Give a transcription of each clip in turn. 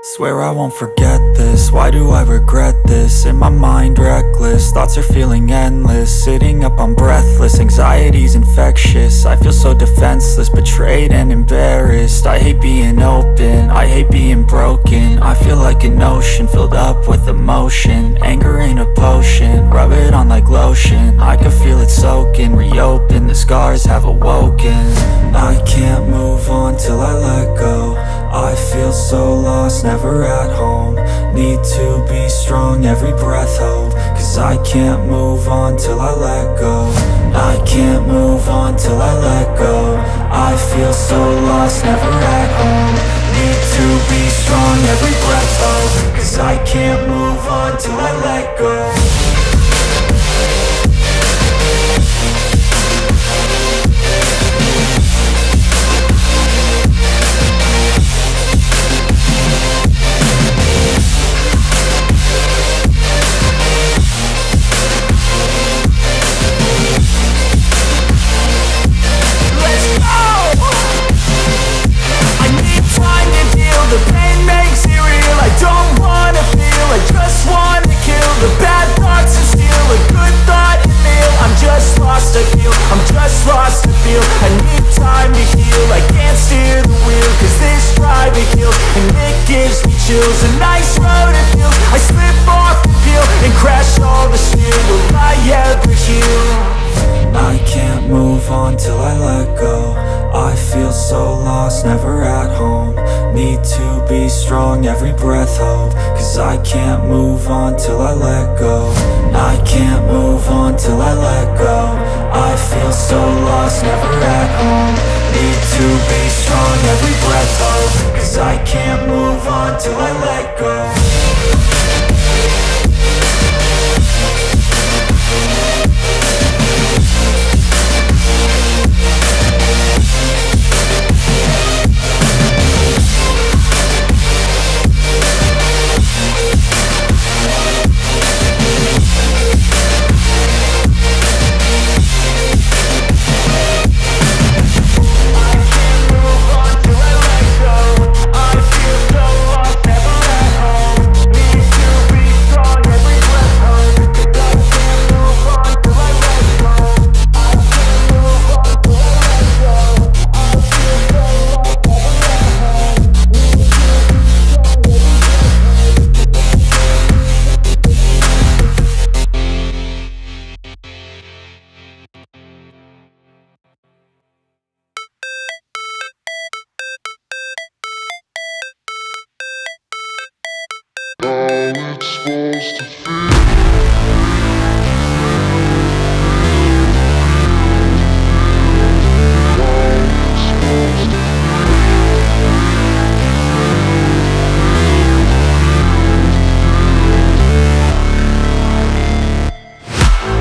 Swear I won't forget this, why do I regret this? In my mind reckless, thoughts are feeling endless. Sitting up I'm breathless, anxiety's infectious. I feel so defenseless, betrayed and embarrassed. I hate being open, I hate being broken. I feel like an ocean filled up with emotion. Anger ain't a potion, rub it on like lotion. I can feel it soaking, reopen, the scars have awoken. I can't move on till I let go. I feel so lost, never at home. Need to be strong, every breath hold. Cause I can't move on till I let go. I can't move on till I let go. I feel so lost, never at home. Need to be strong, every breath hold. Cause I can't move on till I let go. The pain makes it real, I don't wanna feel, I just wanna kill the bad thoughts and steal a good thought and meal. I'm just lost, I feel, I'm just lost to feel. I need time to heal, I can't steer the wheel. Cause this drive it kills, and it gives me chills. A nice road it feels, I slip off the peel and crash all the steel. Will I ever heal? I can't move on till I let go. I feel so lost, never at home. Need to be strong, every breath hold. Cause I can't move on till I let go. I can't move on till I let go. I feel so lost, never at home. Need to be strong, every breath hold. Cause I can't move on till I let go.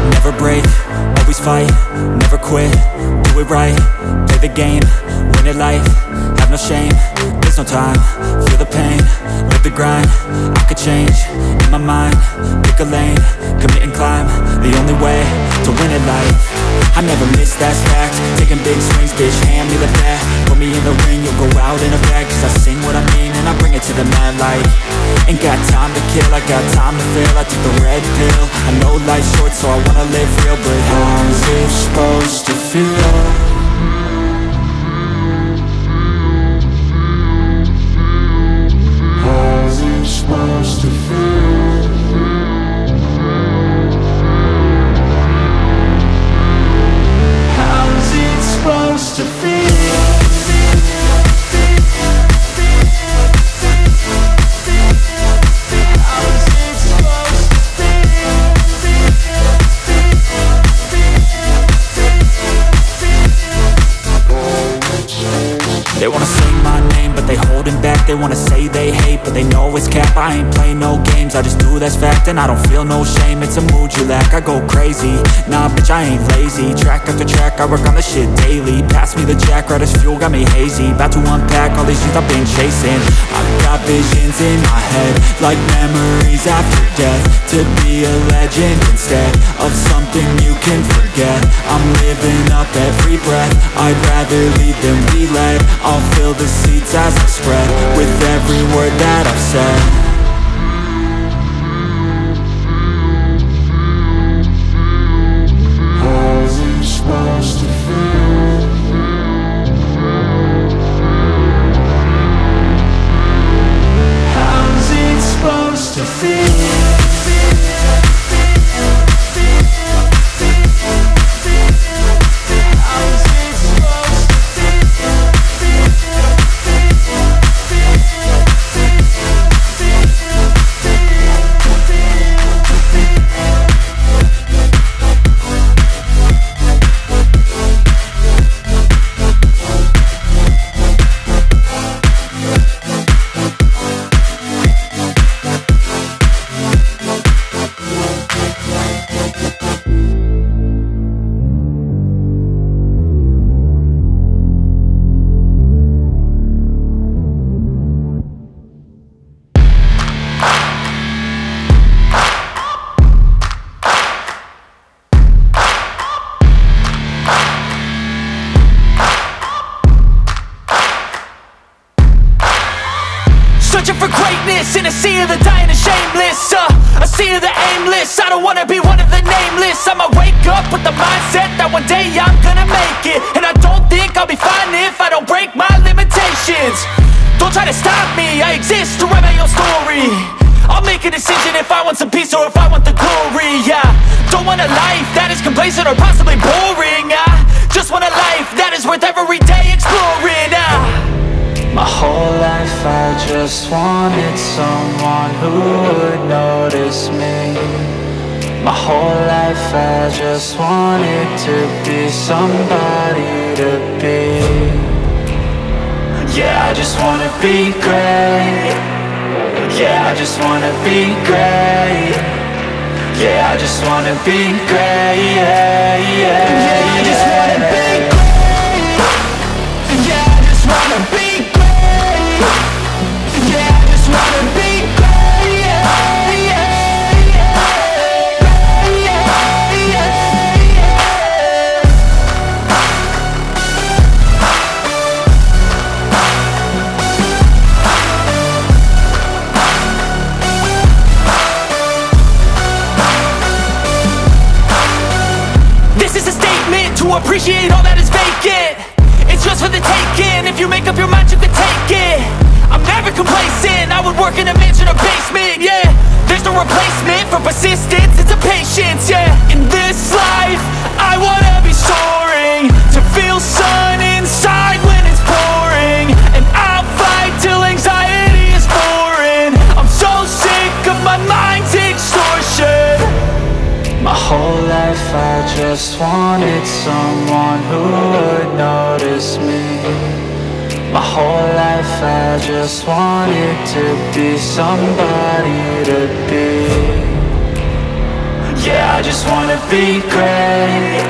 Never break, always fight, never quit, do it right, play the game, win it life, have no shame, there's no time, feel the pain, live the grind, I could change, in my mind, pick a lane, commit and climb, the only way to win it life. I never miss, that's fact, taking big swings, bitch, hand me the bat, put me in the ring, you'll go out in a bag, cause I sing what I mean and I bring it to the mad light. Ain't got time to kill, I got time to feel, I took the red pill, I know life's short so I wanna live real, but how's it supposed to feel? How's it supposed to feel? How's it supposed to feel? They wanna sing my name, but they holding back. They wanna say they hate, but they know it's cap. I ain't play no games, I just do that's fact. And I don't feel no shame, it's a mood you lack. I go crazy, nah bitch I ain't lazy. Track after track, I work on this shit daily. Pass me the jack, right as fuel, got me hazy. About to unpack all these things I've been chasing. I've got visions in my head, like memories after death. To be a legend instead of something you can forget. I'm living up every breath, I'd rather lead than be led. I'll fill the seats as I spread, with every word that I've said. How's it supposed to feel? How's it supposed to feel? Searching for greatness in a sea of the dying and shameless, a sea of the aimless. I don't wanna be one of the nameless. I'ma wake up with the mindset that one day I'm gonna make it. And I don't think I'll be fine if I don't break my limitations. Don't try to stop me, I exist to write my own story. I'll make a decision if I want some peace or if I want the glory. Yeah, don't want a life that is complacent or possibly boring. I just want a life that is worth every day exploring. My whole life I just wanted someone who would notice me. My whole life I just wanted to be somebody to be. Yeah, I just wanna be great. Yeah, I just wanna be great. Yeah, I just wanna be great. Yeah, yeah, I just wanna be great. Yeah, I just wanna be great. Yeah, I just wanna be great. Yeah, yeah, yeah, yeah, yeah. This is a statement to appreciate all that is vacant. It's just for the taking. If you make up your mind, you can take it. I'm never complacent. I would work in a mansion or basement, yeah. There's no replacement for persistence, it's a patience, yeah. In this life, I wanna be soaring, to feel sun inside when it's pouring. And I'll fight till anxiety is foreign. I'm so sick of my mind's extortion. My whole life I just wanted someone who would notice me. My whole life I just wanted to be somebody to be. Yeah, I just wanna be great.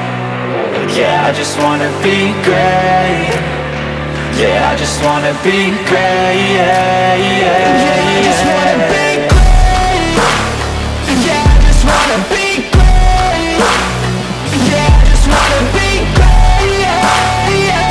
Yeah, I just wanna be great. Yeah, I just wanna be great. Yeah, yeah, yeah, I just wanna be great. Yeah, I just wanna be great. Yeah, I just wanna be great. Yeah, yeah.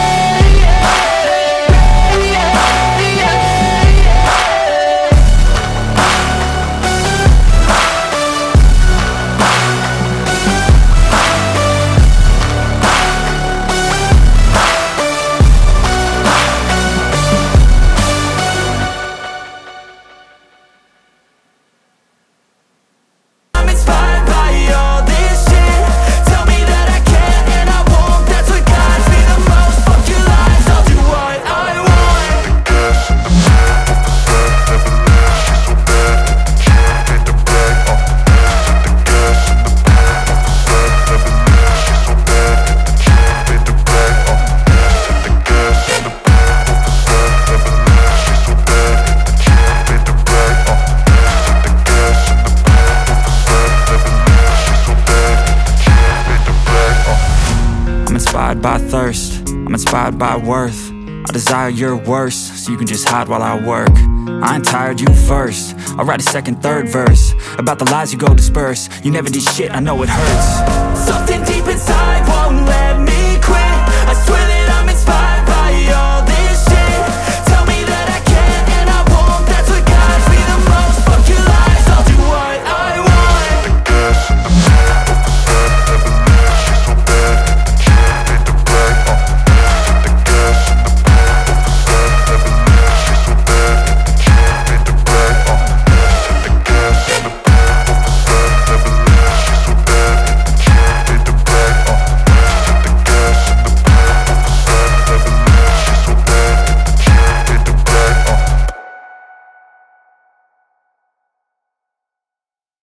By thirst, I'm inspired by worth. I desire your worst, so you can just hide while I work. I ain't tired, you first. I'll write a second, third verse about the lies you go disperse. You never did shit, I know it hurts. Something deep inside